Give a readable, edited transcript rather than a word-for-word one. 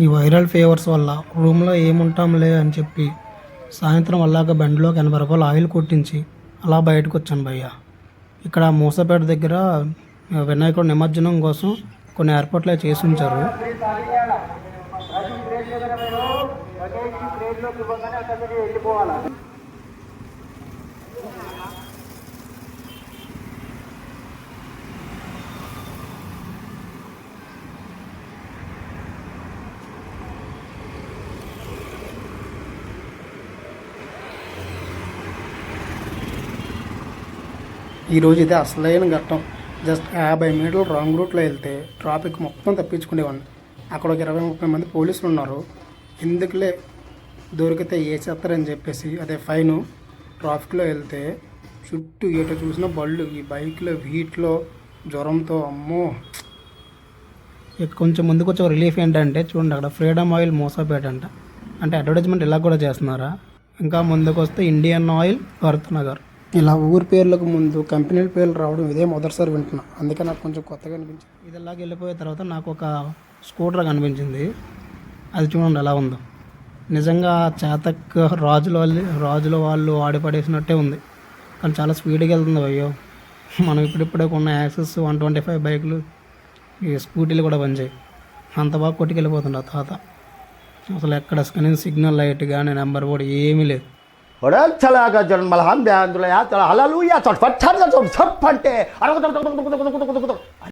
ఈ viral fevers వల్ల రూమ్లో ఏముంటాంలే అని చెప్పి సాయంత్రం అల్లాక బండిలోకి 80 రూపాయలు ఆయిల్ కొట్టించి అలా బయటకు వచ్చాను భయ్య. ఇక్కడ మూసపేట దగ్గర వినాయకుడు నిమజ్జనం కోసం కొన్ని ఏర్పాట్లు చేసి ఉంచారు. ఈరోజు ఇదే అసలైన ఘట్టం. జస్ట్ 50 మీటర్లు రాంగ్ రూట్లో వెళ్తే ట్రాఫిక్ మొత్తం తప్పించుకునేవాడిని. అక్కడ ఒక 20-30 మంది పోలీసులు ఉన్నారు. ఎందుకులే దొరికితే ఏ చేస్తారని చెప్పేసి అదే ఫైను. ట్రాఫిక్లో వెళ్తే చుట్టూ ఎటు చూసిన బళ్ళు, ఈ బైక్లో వీటిలో జ్వరంతో అమ్మో. ఇక కొంచెం ముందుకు వచ్చే రిలీఫ్ ఏంటంటే చూడండి, అక్కడ ఫ్రీడమ్ ఆయిల్ మోసపేట అంట. అంటే అడ్వర్టైజ్మెంట్ ఇలా కూడా చేస్తున్నారా? ఇంకా ముందుకు వస్తే ఇండియన్ ఆయిల్ భరత్ నగర్. ఇలా ఊరి పేర్లకు ముందు కంపెనీల పేర్లు రావడం ఇదే మొదటిసారి వింటున్నా. అందుకే నాకు కొంచెం కొత్తగా అనిపించింది. ఇది ఇలాగ వెళ్ళిపోయిన తర్వాత నాకు ఒక స్కూటర్ కనిపించింది. అది చూడండి ఎలా ఉందో. నిజంగా చేతక్ రాజుల వాళ్ళు ఆడిపడేసినట్టే ఉంది. కానీ చాలా స్పీడ్గా వెళ్తుంది అయ్యో. మనం ఇప్పుడిప్పుడే కొన్న యాక్సెస్ 125 బైకులు, ఈ స్కూటీలు కూడా పనిచేయి. అంత బాగా కొట్టుకెళ్ళిపోతుంది ఆ తాత. అసలు ఎక్కడ సిగ్నల్ లైట్ కానీ నెంబర్ కూడా ఏమీ లేదు. Orang celaga jalan malahan biar dulu ya, halaluya, cot, cot, cot, cot, cot, cot, cot, cot, cot, cot, cot, cot, cot, cot, cot, cot, cot,